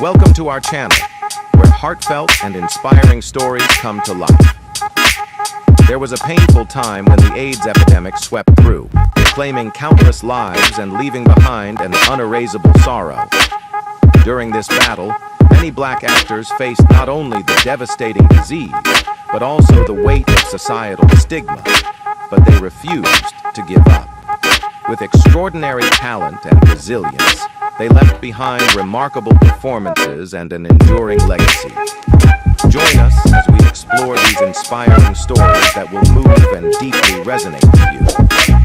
Welcome to our channel, where heartfelt and inspiring stories come to life. There was a painful time when the AIDS epidemic swept through, claiming countless lives and leaving behind an unerasable sorrow. During this battle, many black actors faced not only the devastating disease, but also the weight of societal stigma, but they refused to give up. With extraordinary talent and resilience, they left behind remarkable performances and an enduring legacy. Join us as we explore these inspiring stories that will move and deeply resonate with you.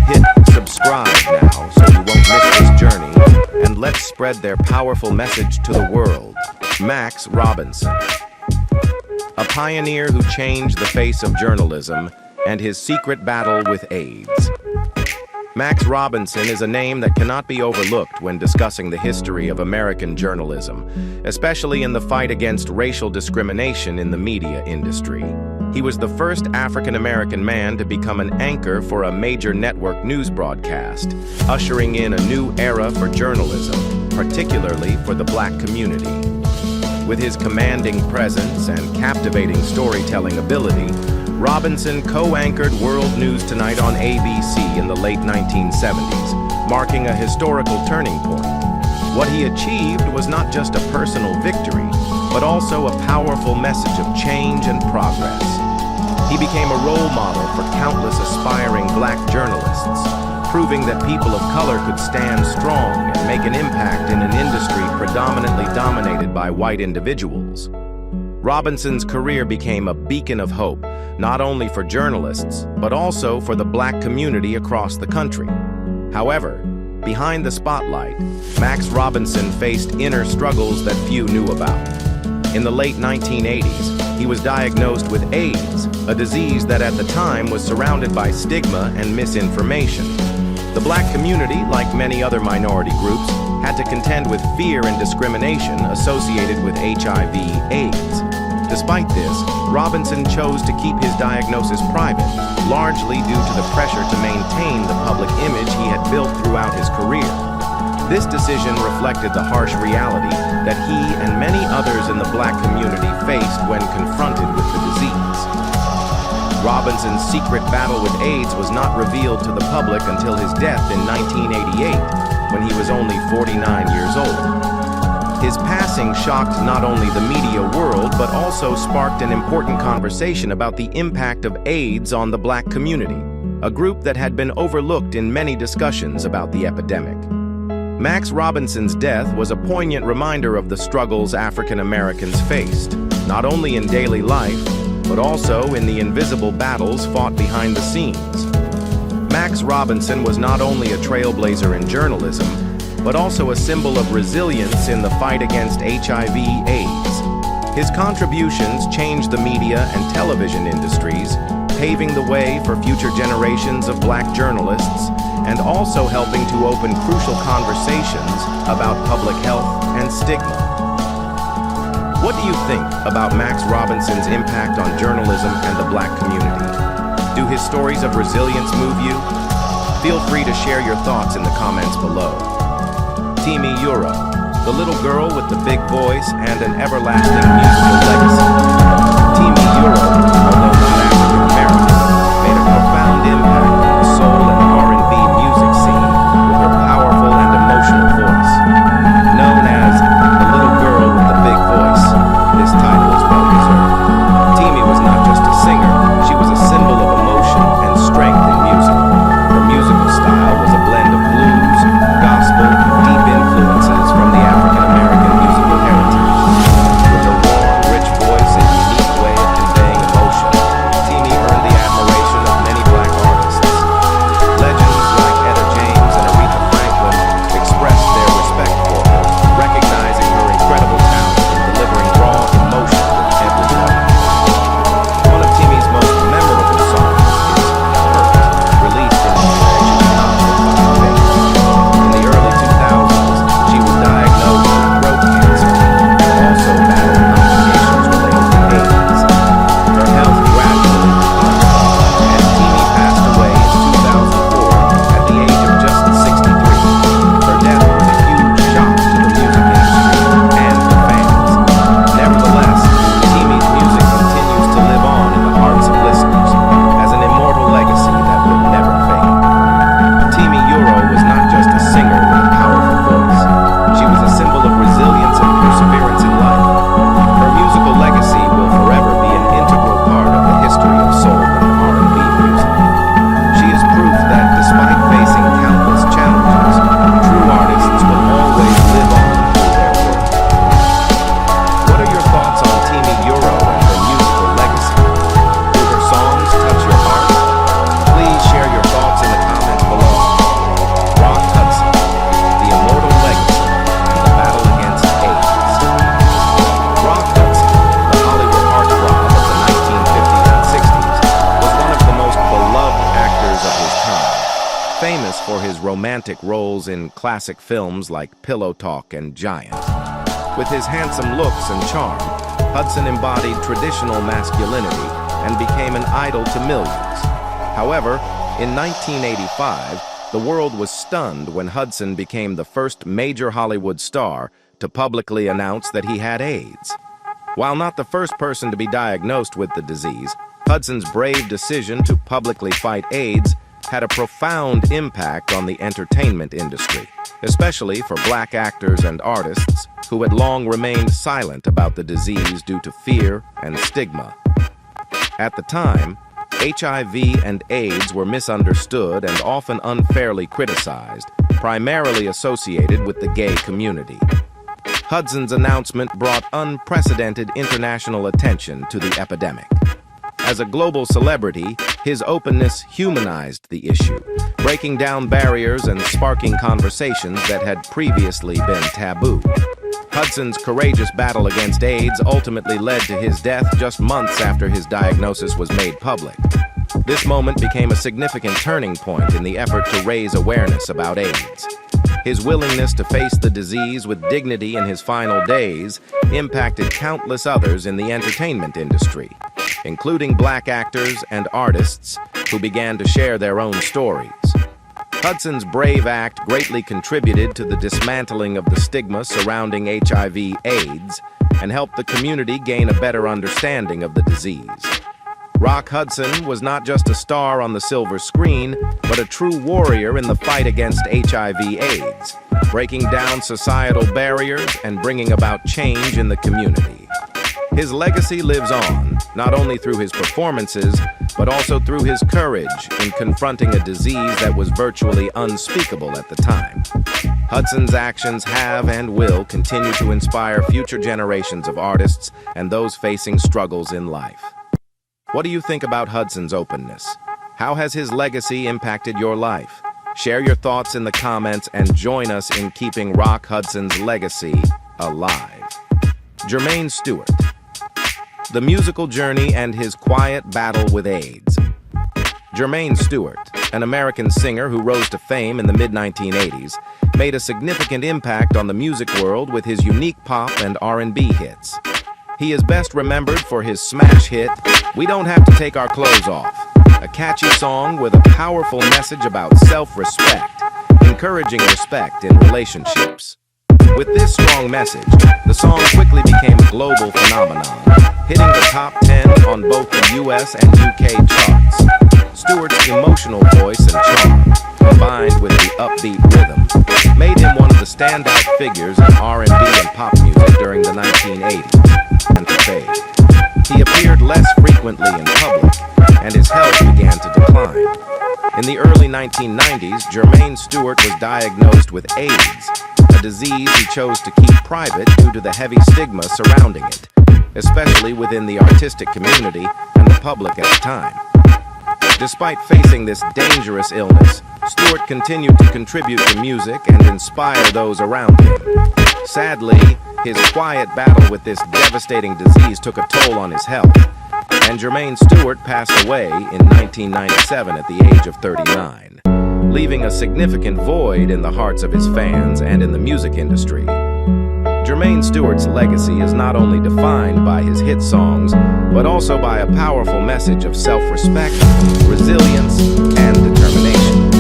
Hit subscribe now so you won't miss this journey, and let's spread their powerful message to the world. Max Robinson, a pioneer who changed the face of journalism and his secret battle with AIDS. Max Robinson is a name that cannot be overlooked when discussing the history of American journalism, especially in the fight against racial discrimination in the media industry. He was the first African-American man to become an anchor for a major network news broadcast, ushering in a new era for journalism, particularly for the black community. With his commanding presence and captivating storytelling ability, Robinson co-anchored World News Tonight on ABC in the late 1970s, marking a historical turning point. What he achieved was not just a personal victory, but also a powerful message of change and progress. He became a role model for countless aspiring black journalists, proving that people of color could stand strong and make an impact in an industry predominantly dominated by white individuals. Robinson's career became a beacon of hope, not only for journalists, but also for the black community across the country. However, behind the spotlight, Max Robinson faced inner struggles that few knew about. In the late 1980s, he was diagnosed with AIDS, a disease that at the time was surrounded by stigma and misinformation. The black community, like many other minority groups, had to contend with fear and discrimination associated with HIV/AIDS. Despite this, Robinson chose to keep his diagnosis private, largely due to the pressure to maintain the public image he had built throughout his career. This decision reflected the harsh reality that he and many others in the black community faced when confronted with the disease. Robinson's secret battle with AIDS was not revealed to the public until his death in 1988, when he was only 49 years old. His passing shocked not only the media world, but also sparked an important conversation about the impact of AIDS on the black community, a group that had been overlooked in many discussions about the epidemic. Max Robinson's death was a poignant reminder of the struggles African Americans faced, not only in daily life, but also in the invisible battles fought behind the scenes. Max Robinson was not only a trailblazer in journalism, but also a symbol of resilience in the fight against HIV/AIDS. His contributions changed the media and television industries, paving the way for future generations of black journalists, and also helping to open crucial conversations about public health and stigma. What do you think about Max Robinson's impact on journalism and the black community? Do his stories of resilience move you? Feel free to share your thoughts in the comments below. Team Euro, the little girl with the big voice and an everlasting musical legacy. Team Euro, although not African American, made a profound impact on the soul and R&B music scene with her powerful and emotional voice. Known as the little girl with the big voice, this title is well deserved. Teamy was not just a singer, she was a symbol of emotion and strength in music. Her musical style was a blend of blues, gospel, deep influences from the African-American musical heritage. With her warm, rich voice and unique way of conveying emotion, romantic roles in classic films like Pillow Talk and Giant. With his handsome looks and charm, Hudson embodied traditional masculinity and became an idol to millions. However, in 1985, the world was stunned when Hudson became the first major Hollywood star to publicly announce that he had AIDS. While not the first person to be diagnosed with the disease, Hudson's brave decision to publicly fight AIDS had a profound impact on the entertainment industry, especially for black actors and artists who had long remained silent about the disease due to fear and stigma. At the time, HIV and AIDS were misunderstood and often unfairly criticized, primarily associated with the gay community. Hudson's announcement brought unprecedented international attention to the epidemic. As a global celebrity, his openness humanized the issue, breaking down barriers and sparking conversations that had previously been taboo. Hudson's courageous battle against AIDS ultimately led to his death just months after his diagnosis was made public. This moment became a significant turning point in the effort to raise awareness about AIDS. His willingness to face the disease with dignity in his final days impacted countless others in the entertainment industry, including black actors and artists who began to share their own stories. Hudson's brave act greatly contributed to the dismantling of the stigma surrounding HIV/AIDS and helped the community gain a better understanding of the disease. Rock Hudson was not just a star on the silver screen, but a true warrior in the fight against HIV/AIDS, breaking down societal barriers and bringing about change in the community. His legacy lives on, not only through his performances, but also through his courage in confronting a disease that was virtually unspeakable at the time. Hudson's actions have and will continue to inspire future generations of artists and those facing struggles in life. What do you think about Hudson's openness? How has his legacy impacted your life? Share your thoughts in the comments and join us in keeping Rock Hudson's legacy alive. Jermaine Stewart. The musical journey and his quiet battle with AIDS. Jermaine Stewart, an American singer who rose to fame in the mid-1980s, made a significant impact on the music world with his unique pop and R&B hits. He is best remembered for his smash hit, "We Don't Have to Take Our Clothes Off," a catchy song with a powerful message about self-respect, encouraging respect in relationships. With this strong message, the song quickly became a global phenomenon, hitting the top 10 on both the US and UK charts. Stewart's emotional voice and charm, combined with the upbeat rhythm, made him one of the standout figures in R&B and pop music during the 1980s and to fade. He appeared less frequently in public, and his health began to decline. In the early 1990s, Jermaine Stewart was diagnosed with AIDS, a disease he chose to keep private due to the heavy stigma surrounding it, especially within the artistic community and the public at the time. Despite facing this dangerous illness, Stewart continued to contribute to music and inspire those around him. Sadly, his quiet battle with this devastating disease took a toll on his health, and Jermaine Stewart passed away in 1997 at the age of 39, leaving a significant void in the hearts of his fans and in the music industry. Jermaine Stewart's legacy is not only defined by his hit songs, but also by a powerful message of self-respect, resilience, and determination.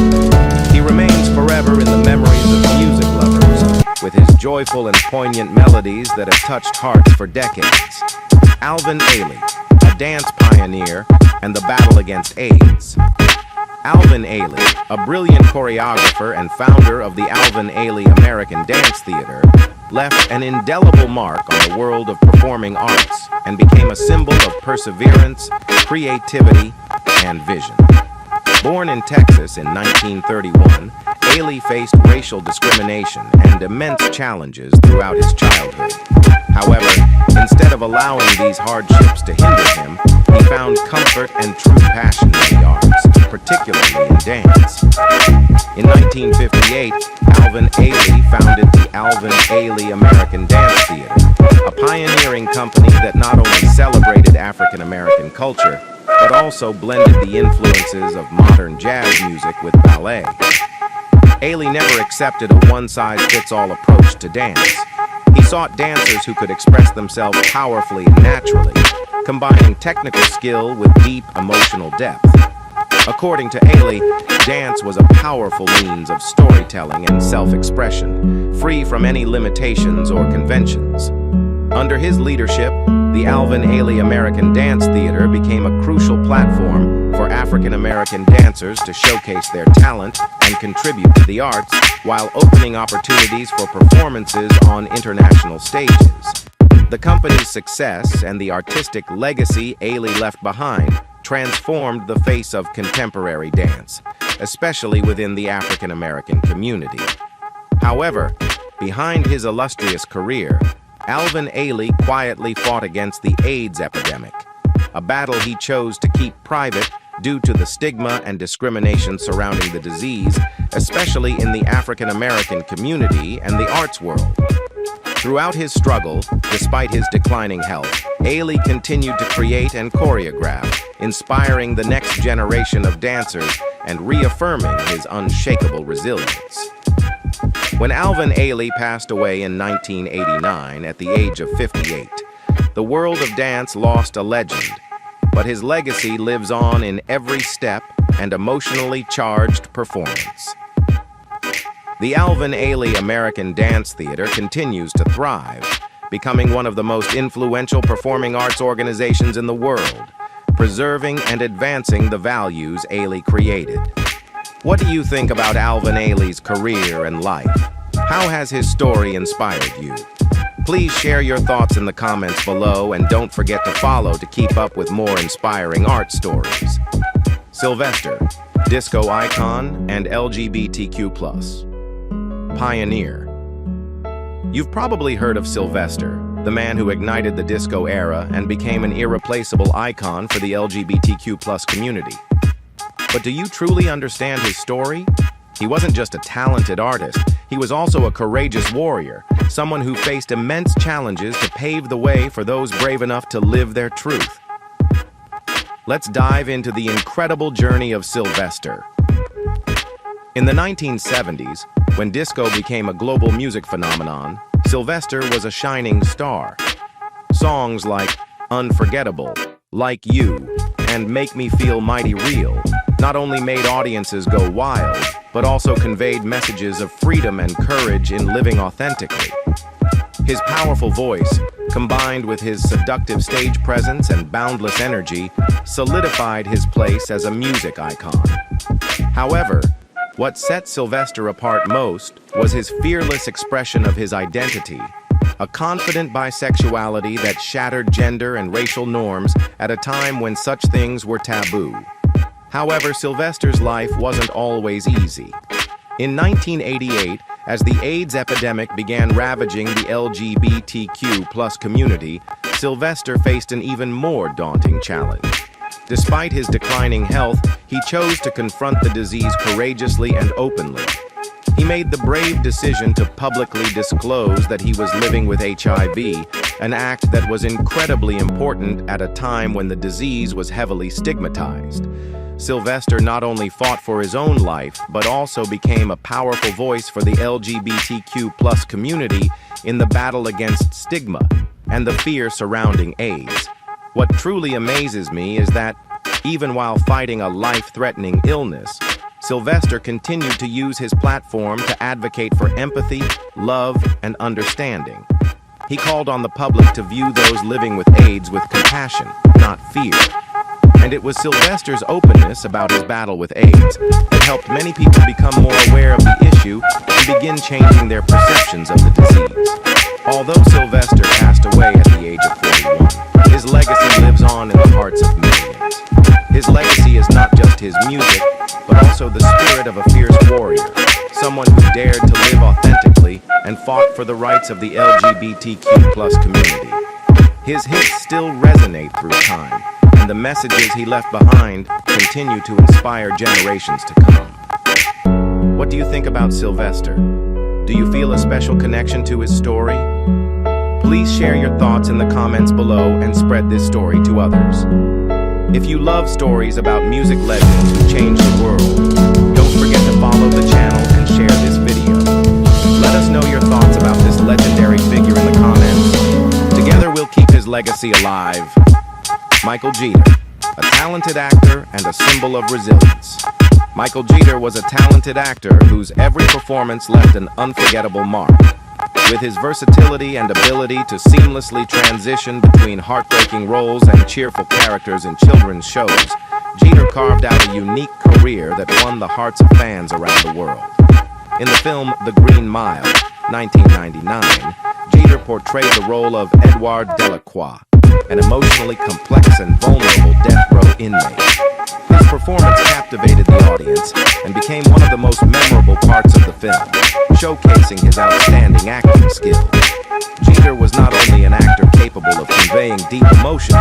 He remains forever in the memories of music lovers, with his joyful and poignant melodies that have touched hearts for decades. Alvin Ailey, a dance pioneer, and the battle against AIDS. Alvin Ailey, a brilliant choreographer and founder of the Alvin Ailey American Dance Theater, left an indelible mark on the world of performing arts and became a symbol of perseverance, creativity, and vision. Born in Texas in 1931, Ailey faced racial discrimination and immense challenges throughout his childhood. However, instead of allowing these hardships to hinder him, he found comfort and true passion in the arts, particularly in dance. In 1958, Alvin Ailey founded the Alvin Ailey American Dance Theater, a pioneering company that not only celebrated African American culture, but also blended the influences of modern jazz music with ballet. Ailey never accepted a one-size-fits-all approach to dance. He sought dancers who could express themselves powerfully and naturally, combining technical skill with deep emotional depth. According to Ailey, dance was a powerful means of storytelling and self-expression, free from any limitations or conventions. Under his leadership, the Alvin Ailey American Dance Theater became a crucial platform for African American dancers to showcase their talent and contribute to the arts, while opening opportunities for performances on international stages. The company's success and the artistic legacy Ailey left behind transformed the face of contemporary dance, especially within the African American community. However, behind his illustrious career, Alvin Ailey quietly fought against the AIDS epidemic, a battle he chose to keep private due to the stigma and discrimination surrounding the disease, especially in the African American community and the arts world. Throughout his struggle, despite his declining health, Ailey continued to create and choreograph, inspiring the next generation of dancers and reaffirming his unshakable resilience. When Alvin Ailey passed away in 1989 at the age of 58, the world of dance lost a legend, but his legacy lives on in every step and emotionally charged performance. The Alvin Ailey American Dance Theater continues to thrive, becoming one of the most influential performing arts organizations in the world, preserving and advancing the values Ailey created. What do you think about Alvin Ailey's career and life? How has his story inspired you? Please share your thoughts in the comments below, and don't forget to follow to keep up with more inspiring art stories. Sylvester, disco icon and LGBTQ+. Pioneer. You've probably heard of Sylvester, the man who ignited the disco era and became an irreplaceable icon for the LGBTQ+ community. But do you truly understand his story? He wasn't just a talented artist, he was also a courageous warrior, someone who faced immense challenges to pave the way for those brave enough to live their truth. Let's dive into the incredible journey of Sylvester. In the 1970s, when disco became a global music phenomenon, Sylvester was a shining star. Songs like Unforgettable, Like You, and Make Me Feel Mighty Real not only made audiences go wild, but also conveyed messages of freedom and courage in living authentically. His powerful voice, combined with his seductive stage presence and boundless energy, solidified his place as a music icon. However, what set Sylvester apart most was his fearless expression of his identity, a confident bisexuality that shattered gender and racial norms at a time when such things were taboo. However, Sylvester's life wasn't always easy. In 1988, as the AIDS epidemic began ravaging the LGBTQ+ community, Sylvester faced an even more daunting challenge. Despite his declining health, he chose to confront the disease courageously and openly. He made the brave decision to publicly disclose that he was living with HIV, an act that was incredibly important at a time when the disease was heavily stigmatized. Sylvester not only fought for his own life, but also became a powerful voice for the LGBTQ+ community in the battle against stigma and the fear surrounding AIDS. What truly amazes me is that, even while fighting a life-threatening illness, Sylvester continued to use his platform to advocate for empathy, love, and understanding. He called on the public to view those living with AIDS with compassion, not fear. And it was Sylvester's openness about his battle with AIDS that helped many people become more aware of the issue and begin changing their perceptions of the disease. Although Sylvester passed away at the age of 41, his legacy lives on in the hearts of millions. His legacy is not just his music, but also the spirit of a fierce warrior, someone who dared to live authentically and fought for the rights of the LGBTQ+ community. His hits still resonate through time, and the messages he left behind continue to inspire generations to come. What do you think about Sylvester? Do you feel a special connection to his story? Please share your thoughts in the comments below and spread this story to others. If you love stories about music legends who changed the world, don't forget to follow the channel and share legendary figure in the comments. Together we'll keep his legacy alive. Michael Jeter, a talented actor and a symbol of resilience. Michael Jeter was a talented actor whose every performance left an unforgettable mark. With his versatility and ability to seamlessly transition between heartbreaking roles and cheerful characters in children's shows, Jeter carved out a unique career that won the hearts of fans around the world. In the film The Green Mile, 1999, Jeter portrayed the role of Edouard Delacroix, an emotionally complex and vulnerable death row inmate. His performance captivated the audience and became one of the most memorable parts of the film, showcasing his outstanding acting skills. Jeter was not only an actor capable of conveying deep emotion,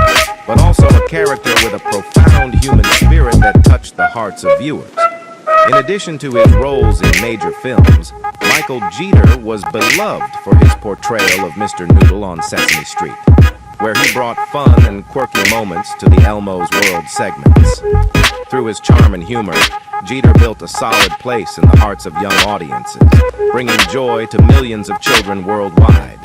but also a character with a profound human spirit that touched the hearts of viewers. In addition to his roles in major films, Michael Jeter was beloved for his portrayal of Mr. Noodle on Sesame Street, where he brought fun and quirky moments to the Elmo's World segments. Through his charm and humor, Jeter built a solid place in the hearts of young audiences, bringing joy to millions of children worldwide.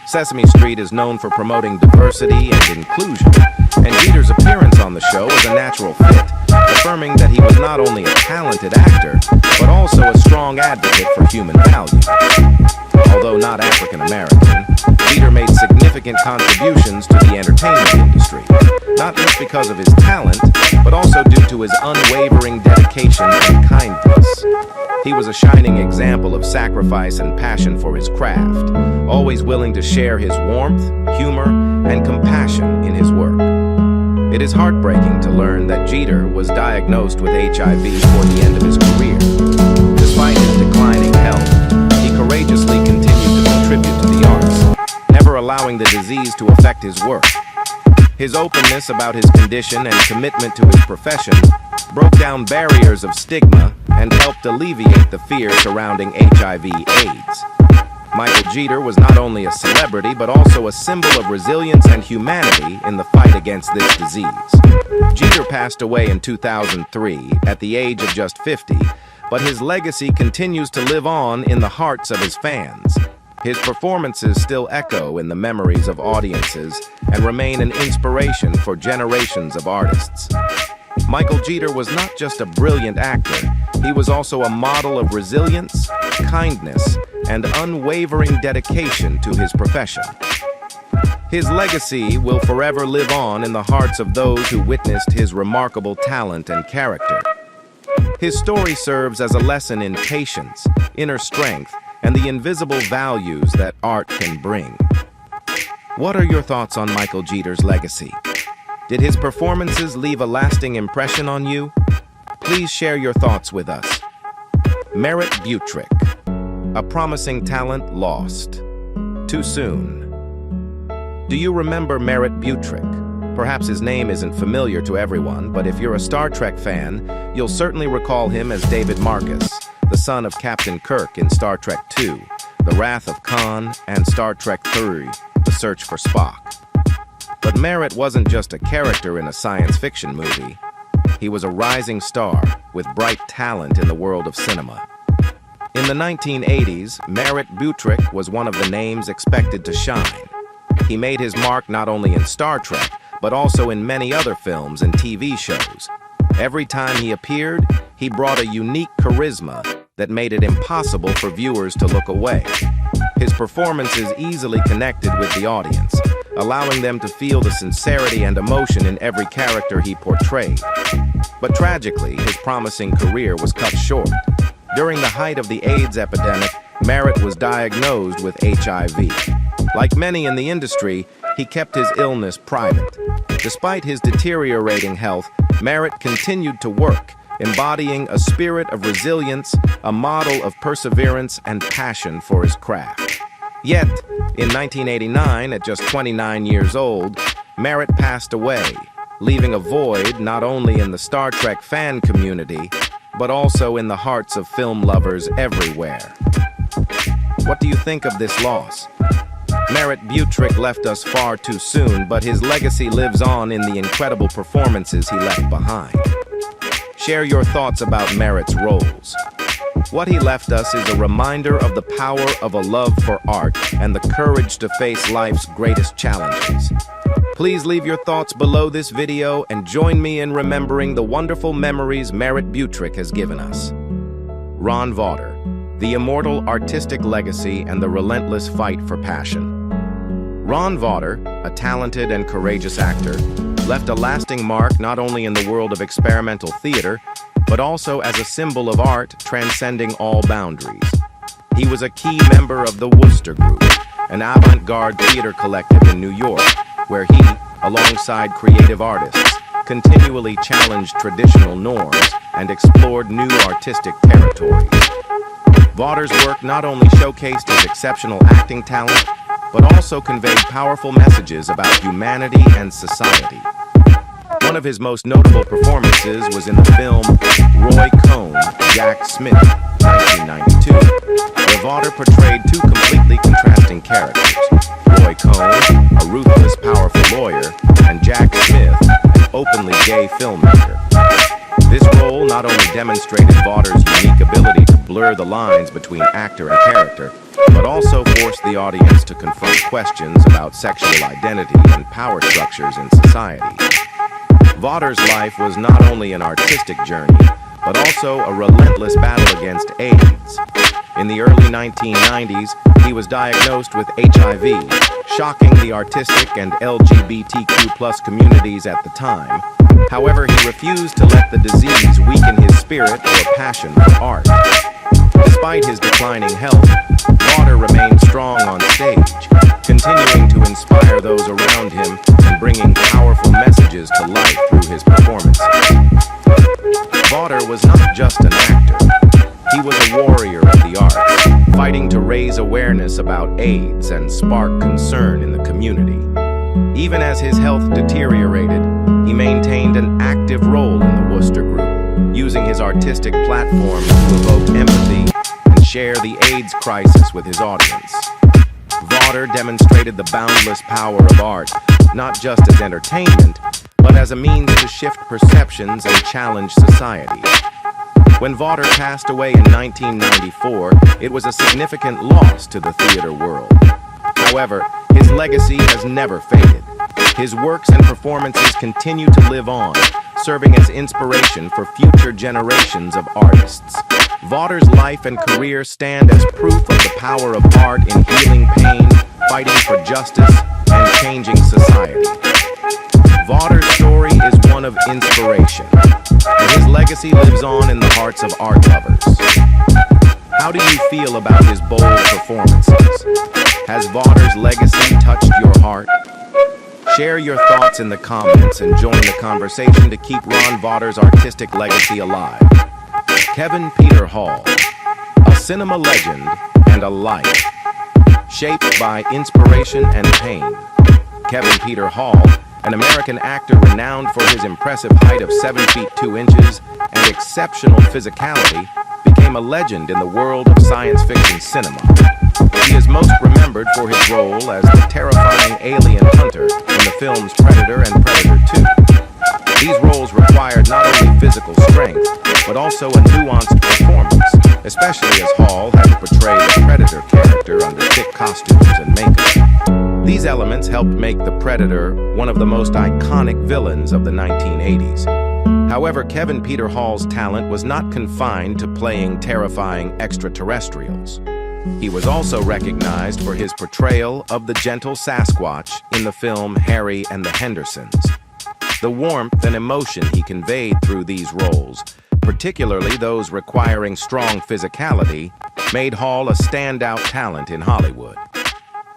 Sesame Street is known for promoting diversity and inclusion, and Jeter's appearance on the show was a natural fit, affirming that he was not only a talented actor, but also a strong advocate for human values. Although not African American, Jeter made significant contributions to the entertainment industry, not just because of his talent, but also due to his unwavering dedication and kindness. He was a shining example of sacrifice and passion for his craft, always willing to share his warmth, humor, and compassion in his work. It is heartbreaking to learn that Jeter was diagnosed with HIV toward the end of his career. Despite his declining health, he courageously continued to contribute to the arts, never allowing the disease to affect his work. His openness about his condition and commitment to his profession broke down barriers of stigma and helped alleviate the fear surrounding HIV/AIDS. Michael Jeter was not only a celebrity, but also a symbol of resilience and humanity in the fight against this disease. Jeter passed away in 2003 at the age of just 50, but his legacy continues to live on in the hearts of his fans. His performances still echo in the memories of audiences and remain an inspiration for generations of artists. Michael Jeter was not just a brilliant actor, he was also a model of resilience, kindness, and unwavering dedication to his profession. His legacy will forever live on in the hearts of those who witnessed his remarkable talent and character. His story serves as a lesson in patience, inner strength, and the invisible values that art can bring. What are your thoughts on Michael Jeter's legacy? Did his performances leave a lasting impression on you? Please share your thoughts with us. Merritt Butrick, a promising talent lost. Too soon. Do you remember Merritt Butrick? Perhaps his name isn't familiar to everyone, but if you're a Star Trek fan, you'll certainly recall him as David Marcus, the son of Captain Kirk in Star Trek II, The Wrath of Khan, and Star Trek III, The Search for Spock. But Merritt wasn't just a character in a science fiction movie. He was a rising star with bright talent in the world of cinema. In the 1980s, Merritt Butrick was one of the names expected to shine. He made his mark not only in Star Trek, but also in many other films and TV shows. Every time he appeared, he brought a unique charisma that made it impossible for viewers to look away. His performances easily connected with the audience, allowing them to feel the sincerity and emotion in every character he portrayed. But tragically, his promising career was cut short. During the height of the AIDS epidemic, Merritt was diagnosed with HIV. Like many in the industry, he kept his illness private. Despite his deteriorating health, Merritt continued to work, embodying a spirit of resilience, a model of perseverance and passion for his craft. Yet, in 1989, at just 29 years old, Merritt passed away, leaving a void not only in the Star Trek fan community, but also in the hearts of film lovers everywhere. What do you think of this loss? Merritt Butrick left us far too soon, but his legacy lives on in the incredible performances he left behind. Share your thoughts about Merritt's roles. What he left us is a reminder of the power of a love for art and the courage to face life's greatest challenges. Please leave your thoughts below this video and join me in remembering the wonderful memories Merritt Butrick has given us. Ron Vawter, the immortal artistic legacy and the relentless fight for passion. Ron Vawter, a talented and courageous actor, left a lasting mark not only in the world of experimental theater, but also as a symbol of art transcending all boundaries. He was a key member of the Wooster Group, an avant-garde theater collective in New York, where he, alongside creative artists, continually challenged traditional norms and explored new artistic territories. Vawter's work not only showcased his exceptional acting talent, but also conveyed powerful messages about humanity and society. One of his most notable performances was in the film Roy Cohn, Jack Smith, 1992, where Vawter portrayed two completely contrasting characters, Roy Cohn, a ruthless, powerful lawyer, and Jack Smith, an openly gay filmmaker. This role not only demonstrated Vawter's unique ability to blur the lines between actor and character, but also forced the audience to confront questions about sexual identity and power structures in society. Vawter's life was not only an artistic journey, but also a relentless battle against AIDS. In the early 1990s, he was diagnosed with HIV, shocking the artistic and LGBTQ+ communities at the time. However, he refused to let the disease weaken his spirit or passion for art. Despite his declining health, Vawter remained strong on stage, continuing to inspire those around him and bringing powerful messages to life through his performances. Vawter was not just an actor. He was a warrior of the arts, fighting to raise awareness about AIDS and spark concern in the community. Even as his health deteriorated, he maintained an active role in the Wooster Group, using his artistic platform to evoke empathy and share the AIDS crisis with his audience. Vawter demonstrated the boundless power of art, not just as entertainment, but as a means to shift perceptions and challenge society. When Vawter passed away in 1994, it was a significant loss to the theater world. However, his legacy has never faded. His works and performances continue to live on, serving as inspiration for future generations of artists. Vawter's life and career stand as proof of the power of art in healing pain, fighting for justice, and changing society. Vawter's story is one of inspiration, and his legacy lives on in the hearts of art lovers. How do you feel about his bold performances? Has Vawter's legacy touched your heart? Share your thoughts in the comments and join the conversation to keep Ron Vawter's artistic legacy alive. Kevin Peter Hall, a cinema legend and a life shaped by inspiration and pain. Kevin Peter Hall, an American actor renowned for his impressive height of 7 feet 2 inches and exceptional physicality, became a legend in the world of science fiction cinema. He is most remembered for his role as the terrifying alien hunter in the films Predator and Predator 2. These roles required not only physical strength, but also a nuanced performance, especially as Hall had to portray the Predator character under thick costumes and makeup. These elements helped make the Predator one of the most iconic villains of the 1980s. However, Kevin Peter Hall's talent was not confined to playing terrifying extraterrestrials. He was also recognized for his portrayal of the gentle Sasquatch in the film Harry and the Hendersons. The warmth and emotion he conveyed through these roles, particularly those requiring strong physicality, made Hall a standout talent in Hollywood.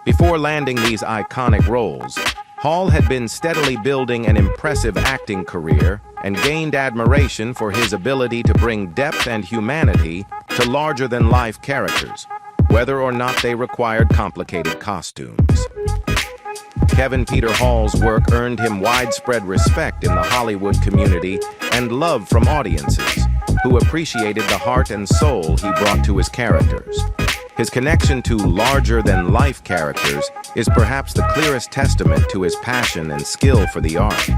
Before landing these iconic roles, Hall had been steadily building an impressive acting career and gained admiration for his ability to bring depth and humanity to larger-than-life characters, whether or not they required complicated costumes. Kevin Peter Hall's work earned him widespread respect in the Hollywood community and love from audiences, who appreciated the heart and soul he brought to his characters. His connection to larger-than-life characters is perhaps the clearest testament to his passion and skill for the art.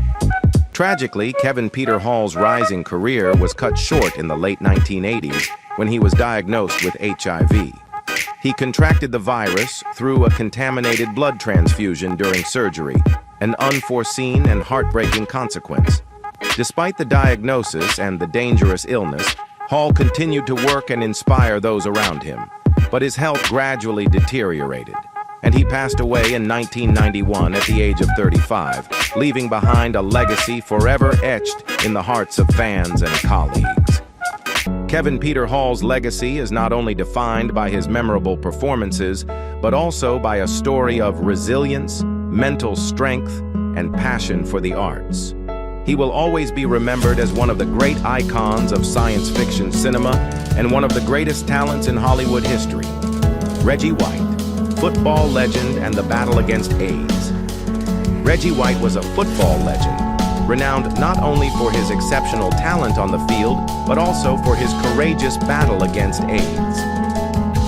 Tragically, Kevin Peter Hall's rising career was cut short in the late 1980s when he was diagnosed with HIV. He contracted the virus through a contaminated blood transfusion during surgery, an unforeseen and heartbreaking consequence. Despite the diagnosis and the dangerous illness, Hall continued to work and inspire those around him, but his health gradually deteriorated, and he passed away in 1991 at the age of 35, leaving behind a legacy forever etched in the hearts of fans and colleagues. Kevin Peter Hall's legacy is not only defined by his memorable performances, but also by a story of resilience, mental strength, and passion for the arts. He will always be remembered as one of the great icons of science fiction cinema and one of the greatest talents in Hollywood history. Reggie White, football legend and the battle against AIDS. Reggie White was a football legend, renowned not only for his exceptional talent on the field, but also for his courageous battle against AIDS.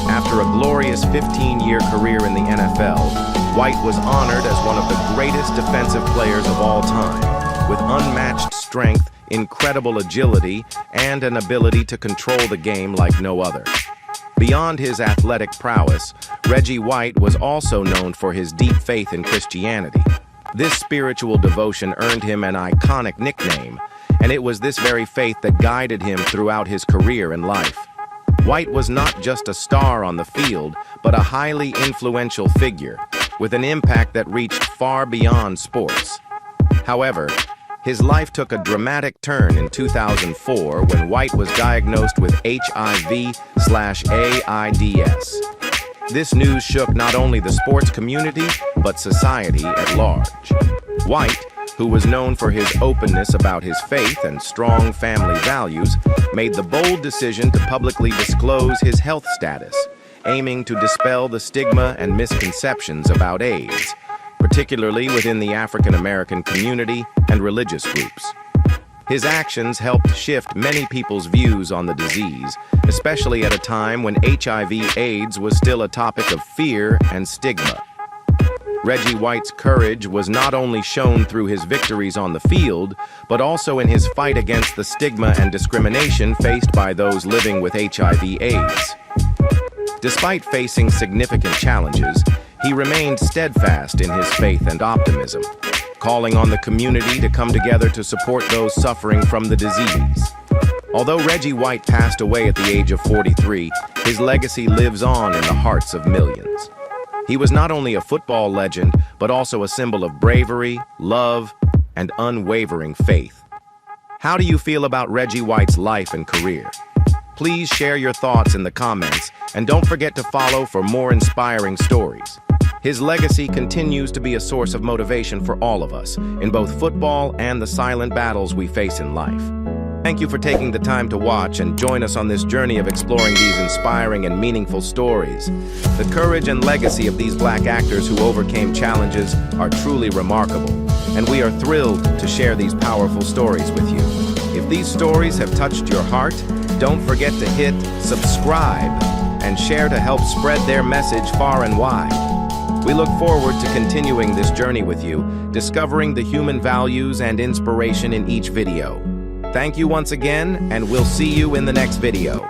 After a glorious 15-year career in the NFL, White was honored as one of the greatest defensive players of all time, with unmatched strength, incredible agility, and an ability to control the game like no other. Beyond his athletic prowess, Reggie White was also known for his deep faith in Christianity. This spiritual devotion earned him an iconic nickname, and it was this very faith that guided him throughout his career and life. White was not just a star on the field, but a highly influential figure, with an impact that reached far beyond sports. However, his life took a dramatic turn in 2004 when White was diagnosed with HIV/AIDS. This news shook not only the sports community, but society at large. White, who was known for his openness about his faith and strong family values, made the bold decision to publicly disclose his health status, aiming to dispel the stigma and misconceptions about AIDS, particularly within the African American community and religious groups. His actions helped shift many people's views on the disease, especially at a time when HIV/AIDS was still a topic of fear and stigma. Reggie White's courage was not only shown through his victories on the field, but also in his fight against the stigma and discrimination faced by those living with HIV/AIDS. Despite facing significant challenges, he remained steadfast in his faith and optimism, calling on the community to come together to support those suffering from the disease. Although Reggie White passed away at the age of 43, his legacy lives on in the hearts of millions. He was not only a football legend, but also a symbol of bravery, love, and unwavering faith. How do you feel about Reggie White's life and career? Please share your thoughts in the comments, and don't forget to follow for more inspiring stories. His legacy continues to be a source of motivation for all of us, in both football and the silent battles we face in life. Thank you for taking the time to watch and join us on this journey of exploring these inspiring and meaningful stories. The courage and legacy of these Black actors who overcame challenges are truly remarkable, and we are thrilled to share these powerful stories with you. If these stories have touched your heart, don't forget to hit subscribe and share to help spread their message far and wide. We look forward to continuing this journey with you, discovering the human values and inspiration in each video. Thank you once again, and we'll see you in the next video.